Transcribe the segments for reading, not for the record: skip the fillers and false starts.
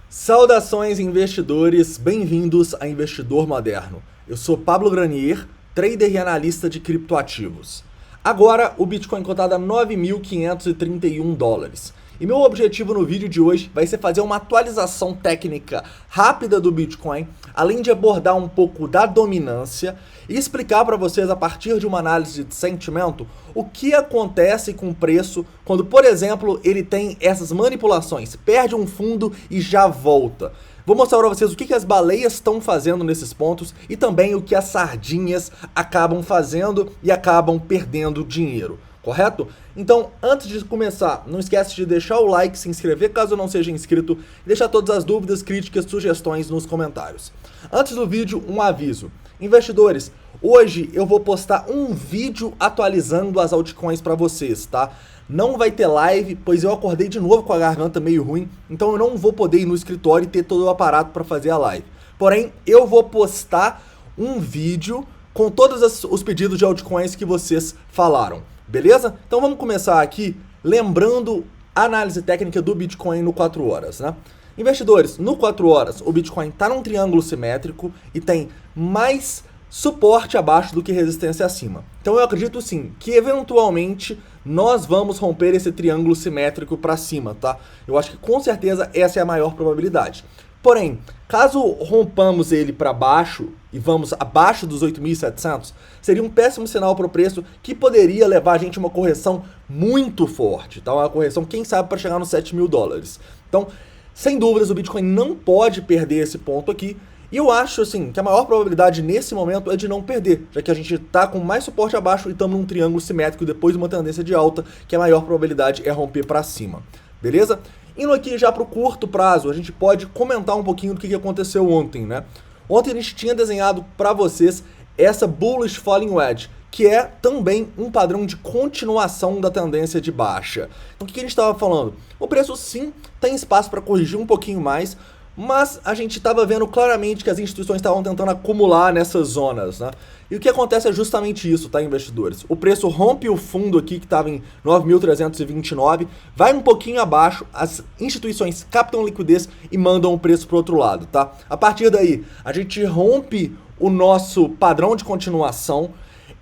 Saudações investidores, bem-vindos a Investidor Moderno. Eu sou Pablo Granier, trader e analista de criptoativos. Agora o Bitcoin cotado a 9.531 dólares. E meu objetivo no vídeo de hoje vai ser fazer uma atualização técnica rápida do Bitcoin, além de abordar um pouco da dominância e explicar para vocês, a partir de uma análise de sentimento, o que acontece com o preço quando, por exemplo, ele tem essas manipulações, perde um fundo e já volta. Vou mostrar para vocês o que as baleias estão fazendo nesses pontos e também o que as sardinhas acabam fazendo e acabam perdendo dinheiro. Correto? Então, antes de começar, não esquece de deixar o like, se inscrever caso não seja inscrito e deixar todas as dúvidas, críticas, sugestões nos comentários. Antes do vídeo, um aviso. Investidores, hoje eu vou postar um vídeo atualizando as altcoins para vocês, tá? Não vai ter live, pois eu acordei de novo com a garganta meio ruim, então eu não vou poder ir no escritório e ter todo o aparato para fazer a live. Porém, eu vou postar um vídeo com todos os pedidos de altcoins que vocês falaram. Beleza? Então vamos começar aqui lembrando a análise técnica do Bitcoin no 4 horas, né? Investidores, no 4 horas o Bitcoin está num triângulo simétrico e tem mais suporte abaixo do que resistência acima. Então eu acredito sim que eventualmente nós vamos romper esse triângulo simétrico para cima, tá? Eu acho que com certeza essa é a maior probabilidade. Porém, caso rompamos ele para baixo e vamos abaixo dos 8.700, seria um péssimo sinal para o preço que poderia levar a gente a uma correção muito forte, tá? Uma correção, quem sabe, para chegar nos 7.000 dólares. Então, sem dúvidas, o Bitcoin não pode perder esse ponto aqui. E eu acho, assim, que a maior probabilidade nesse momento é de não perder, já que a gente está com mais suporte abaixo e estamos num triângulo simétrico depois de uma tendência de alta, que a maior probabilidade é romper para cima. Beleza? Indo aqui já para o curto prazo, a gente pode comentar um pouquinho do que aconteceu ontem, né? Ontem a gente tinha desenhado para vocês essa Bullish Falling Wedge, que é também um padrão de continuação da tendência de baixa. Então o que a gente estava falando? O preço sim tem espaço para corrigir um pouquinho mais, mas a gente estava vendo claramente que as instituições estavam tentando acumular nessas zonas, né? E o que acontece é justamente isso, tá, investidores? O preço rompe o fundo aqui, que estava em 9.329, vai um pouquinho abaixo, as instituições captam liquidez e mandam o preço para o outro lado, tá? A partir daí, a gente rompe o nosso padrão de continuação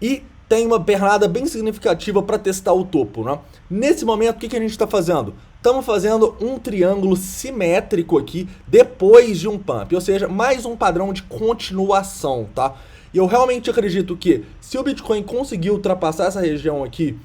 e tem uma pernada bem significativa para testar o topo, né? Nesse momento, o que a gente está fazendo? Estamos fazendo um triângulo simétrico aqui depois de um pump, ou seja, mais um padrão de continuação, tá? E eu realmente acredito que se o Bitcoin conseguir ultrapassar essa região aqui,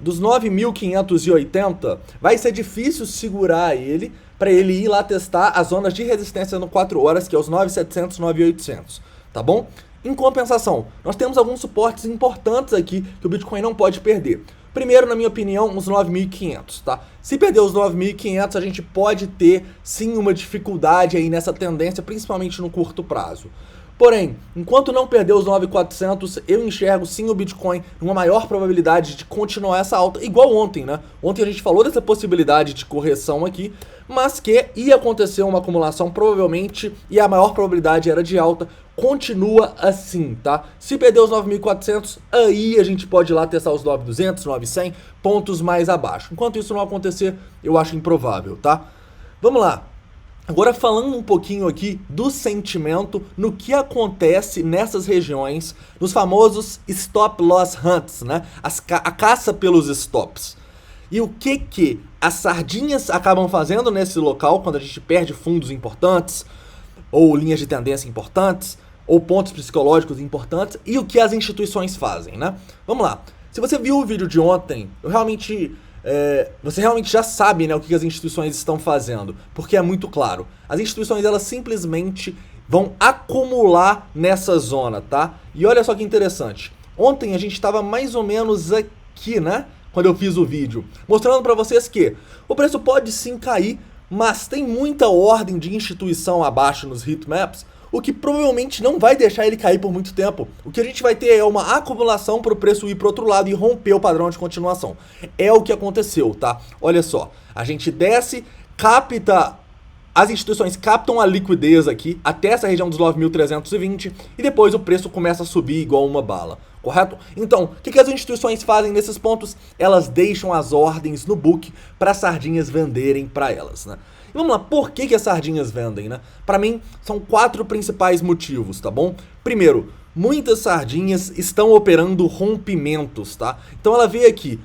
dos 9.580, vai ser difícil segurar ele para ele ir lá testar as zonas de resistência no 4 horas, que é os 9.700, 9.800, tá bom? Em compensação, nós temos alguns suportes importantes aqui que o Bitcoin não pode perder. Primeiro, na minha opinião, os 9.500, tá? Se perder os 9.500, a gente pode ter, sim, uma dificuldade aí nessa tendência, principalmente no curto prazo. Porém, enquanto não perder os 9.400, eu enxergo, sim, o Bitcoin numa maior probabilidade de continuar essa alta, igual ontem, né? Ontem a gente falou dessa possibilidade de correção aqui, mas que ia acontecer uma acumulação provavelmente, e a maior probabilidade era de alta. Continua assim, tá? Se perder os 9.400, aí a gente pode ir lá testar os 9.200, 9.100, pontos mais abaixo. Enquanto isso não acontecer, eu acho improvável, tá? Vamos lá. Agora falando um pouquinho aqui do sentimento no que acontece nessas regiões, nos famosos stop loss hunts, né? A caça pelos stops. E o que as sardinhas acabam fazendo nesse local quando a gente perde fundos importantes, ou linhas de tendência importantes, ou pontos psicológicos importantes, e o que as instituições fazem, né? Vamos lá. Se você viu o vídeo de ontem, você realmente já sabe, né, o que as instituições estão fazendo, porque é muito claro. As instituições, elas simplesmente vão acumular nessa zona, tá? E olha só que interessante. Ontem a gente estava mais ou menos aqui, né, quando eu fiz o vídeo, mostrando para vocês que o preço pode sim cair, mas tem muita ordem de instituição abaixo nos heatmaps, o que provavelmente não vai deixar ele cair por muito tempo. O que a gente vai ter é uma acumulação para o preço ir para o outro lado e romper o padrão de continuação. É o que aconteceu, tá? Olha só, a gente desce, as instituições captam a liquidez aqui até essa região dos 9.320 e depois o preço começa a subir igual uma bala. Correto? Então, o que as instituições fazem nesses pontos? Elas deixam as ordens no book para as sardinhas venderem para elas, né? E vamos lá, por que as sardinhas vendem, né? Pra mim, são 4 principais motivos, tá bom? Primeiro, muitas sardinhas estão operando rompimentos, tá? Então ela veio aqui,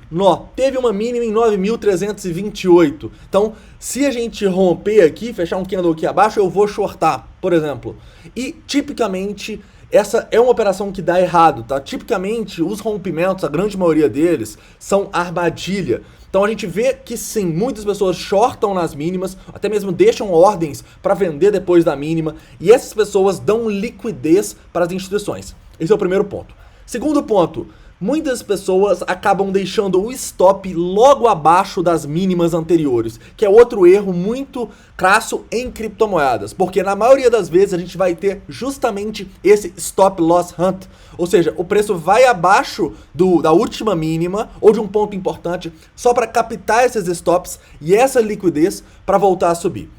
teve uma mínima em 9.328. Então, se a gente romper aqui, fechar um candle aqui abaixo, eu vou shortar, por exemplo. E, tipicamente, essa é uma operação que dá errado, tá? Tipicamente, os rompimentos, a grande maioria deles, são armadilha. Então a gente vê que sim, muitas pessoas shortam nas mínimas, até mesmo deixam ordens para vender depois da mínima, e essas pessoas dão liquidez para as instituições. Esse é o primeiro ponto. Segundo ponto, muitas pessoas acabam deixando o stop logo abaixo das mínimas anteriores, que é outro erro muito crasso em criptomoedas, porque na maioria das vezes a gente vai ter justamente esse stop loss hunt, ou seja, o preço vai abaixo da última mínima ou de um ponto importante só para captar esses stops e essa liquidez para voltar a subir.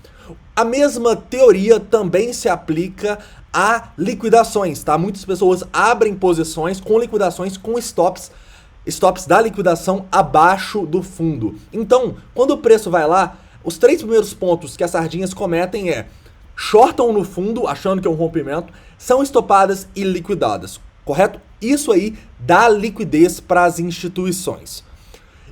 A mesma teoria também se aplica a liquidações, tá? Muitas pessoas abrem posições com liquidações com stops da liquidação abaixo do fundo. Então, quando o preço vai lá, os 3 primeiros pontos que as sardinhas cometem shortam no fundo, achando que é um rompimento, são estopadas e liquidadas, correto? Isso aí dá liquidez para as instituições.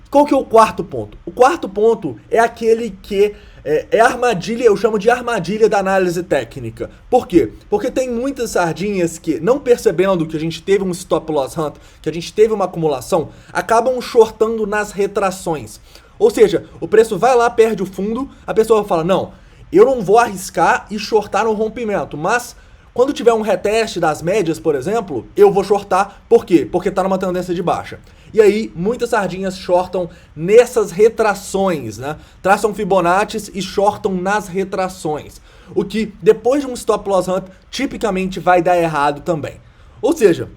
Qual que é o quarto ponto? O quarto ponto é aquele que é armadilha, eu chamo de armadilha da análise técnica. Por quê? Porque tem muitas sardinhas que, não percebendo que a gente teve um stop loss hunt, que a gente teve uma acumulação, acabam shortando nas retrações. Ou seja, o preço vai lá, perde o fundo, a pessoa fala, não, eu não vou arriscar e shortar no rompimento, mas quando tiver um reteste das médias, por exemplo, eu vou shortar. Por quê? Porque está numa tendência de baixa. E aí, muitas sardinhas shortam nessas retrações, né? Traçam Fibonacci e shortam nas retrações. O que, depois de um stop loss hunt, tipicamente vai dar errado também. Ou seja,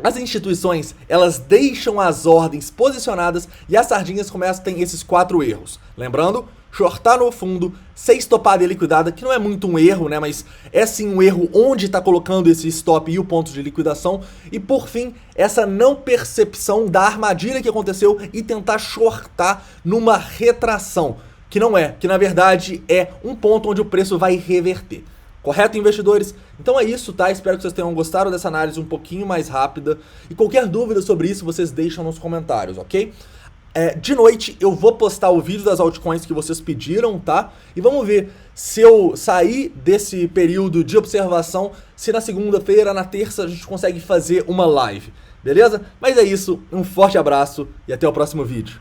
as instituições, elas deixam as ordens posicionadas e as sardinhas começam a ter esses 4 erros. Lembrando, shortar no fundo, ser estopada e liquidada, que não é muito um erro, né? Mas é sim um erro onde está colocando esse stop e o ponto de liquidação. E por fim, essa não percepção da armadilha que aconteceu e tentar shortar numa retração, que não é, que na verdade é um ponto onde o preço vai reverter. Correto, investidores? Então é isso, tá? Espero que vocês tenham gostado dessa análise um pouquinho mais rápida. E qualquer dúvida sobre isso, vocês deixam nos comentários, ok? De noite eu vou postar o vídeo das altcoins que vocês pediram, tá? E vamos ver se eu sair desse período de observação, se na segunda-feira, na terça, a gente consegue fazer uma live, beleza? Mas é isso, um forte abraço e até o próximo vídeo.